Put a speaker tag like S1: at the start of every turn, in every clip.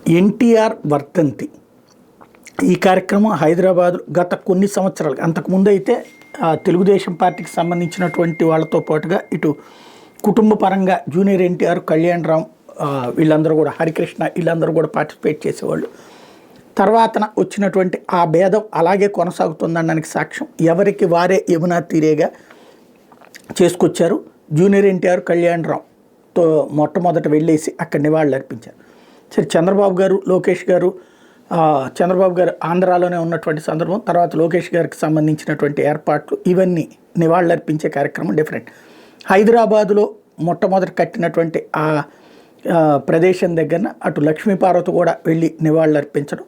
S1: ఎన్టీఆర్ వర్ధంతి ఈ కార్యక్రమం హైదరాబాద్ గత కొన్ని సంవత్సరాలు అంతకుముందు అయితే తెలుగుదేశం పార్టీకి సంబంధించినటువంటి వాళ్ళతో పాటుగా ఇటు కుటుంబ పరంగా జూనియర్ ఎన్టీఆర్, కళ్యాణ్ రామ్, వీళ్ళందరూ కూడా, హరికృష్ణ, వీళ్ళందరూ కూడా పార్టిసిపేట్ చేసేవాళ్ళు. తర్వాత వచ్చినటువంటి ఆ భేదం అలాగే కొనసాగుతుందనడానికి సాక్ష్యం ఎవరికి వారే యమునా తీరేగా చేసుకొచ్చారు. జూనియర్ ఎన్టీఆర్, కళ్యాణ్ రామ్తో మొట్టమొదట వెళ్ళేసి అక్కడ నివాళులు అర్పించారు. సరే, చంద్రబాబు గారు, లోకేష్ గారు, చంద్రబాబు గారు ఆంధ్రాలోనే ఉన్నటువంటి సందర్భం, తర్వాత లోకేష్ గారికి సంబంధించినటువంటి ఏర్పాట్లు, ఇవన్నీ నివాళులు అర్పించే కార్యక్రమం డిఫరెంట్. హైదరాబాదులో మొట్టమొదటి కట్టినటువంటి ఆ ప్రదేశం దగ్గర అటు లక్ష్మీపార్వతి కూడా వెళ్ళి నివాళులు అర్పించడం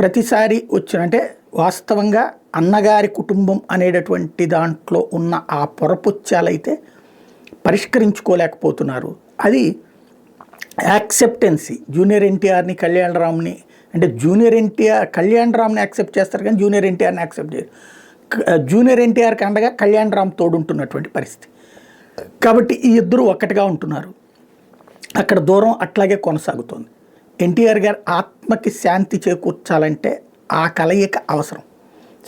S1: ప్రతిసారి అంటే వాస్తవంగా అన్నగారి కుటుంబం అనేటటువంటి దాంట్లో ఉన్న ఆ పొరపుచ్చాలైతే పరిష్కరించుకోలేకపోతున్నారు. అది యాక్సెప్టెన్సీ. జూనియర్ ఎన్టీఆర్ని, కళ్యాణ్ రామ్ని, అంటే జూనియర్ ఎన్టీఆర్ కళ్యాణ్ రామ్ని యాక్సెప్ట్ చేస్తారు కానీ జూనియర్ ఎన్టీఆర్ని యాక్సెప్ట్ చేయరు. జూనియర్ ఎన్టీఆర్కి అండగా కళ్యాణ్ రామ్ తోడుంటున్నటువంటి పరిస్థితి. కాబట్టి ఈ ఇద్దరు ఒక్కటిగా ఉంటున్నారు. అక్కడ దూరం అట్లాగే కొనసాగుతోంది. ఎన్టీఆర్ గారి ఆత్మకి శాంతి చేకూర్చాలంటే ఆ కలయిక అవసరం.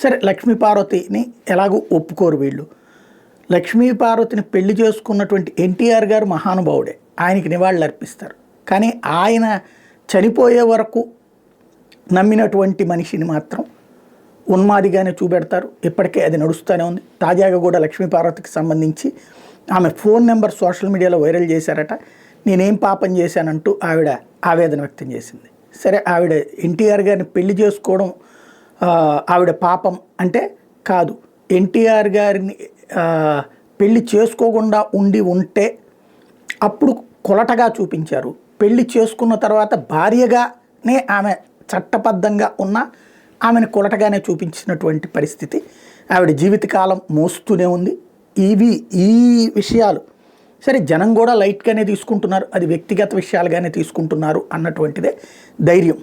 S1: సరే, లక్ష్మీపార్వతిని ఎలాగూ ఒప్పుకోరు వీళ్ళు. లక్ష్మీపార్వతిని పెళ్లి చేసుకున్నటువంటి ఎన్టీఆర్ గారు మహానుభావుడే, ఆయనకి నివాళులు అర్పిస్తారు. కానీ ఆయన చనిపోయే వరకు నమ్మినటువంటి మనిషిని మాత్రం ఉన్మాదిగానే చూపెడతారు. ఇప్పటికే అది నడుస్తూనే ఉంది. తాజాగా కూడా లక్ష్మీపార్వతికి సంబంధించి ఆమె ఫోన్ నెంబర్ సోషల్ మీడియాలో వైరల్ చేశారట. నేనేం పాపం చేశానంటూ ఆవిడ ఆవేదన వ్యక్తం చేసింది. సరే, ఆవిడ ఎన్టీఆర్ గారిని పెళ్లి చేసుకోవడం ఆవిడ పాపం అంటే కాదు. ఎన్టీఆర్ గారిని పెళ్లి చేసుకోకుండా ఉంటే అప్పుడు కొలటగా చూపించారు. పెళ్లి చేసుకున్న తర్వాత భార్యగానే ఆమె చట్టబద్ధంగా ఉన్న ఆమెను కొలటగానే చూపించినటువంటి పరిస్థితి ఆవిడ జీవితకాలం మోస్తూనే ఉంది. ఈ విషయాలు సరే జనం కూడా లైట్గానే తీసుకుంటున్నారు, అది వ్యక్తిగత విషయాలుగానే తీసుకుంటున్నారు అన్నటువంటిదే ధైర్యం.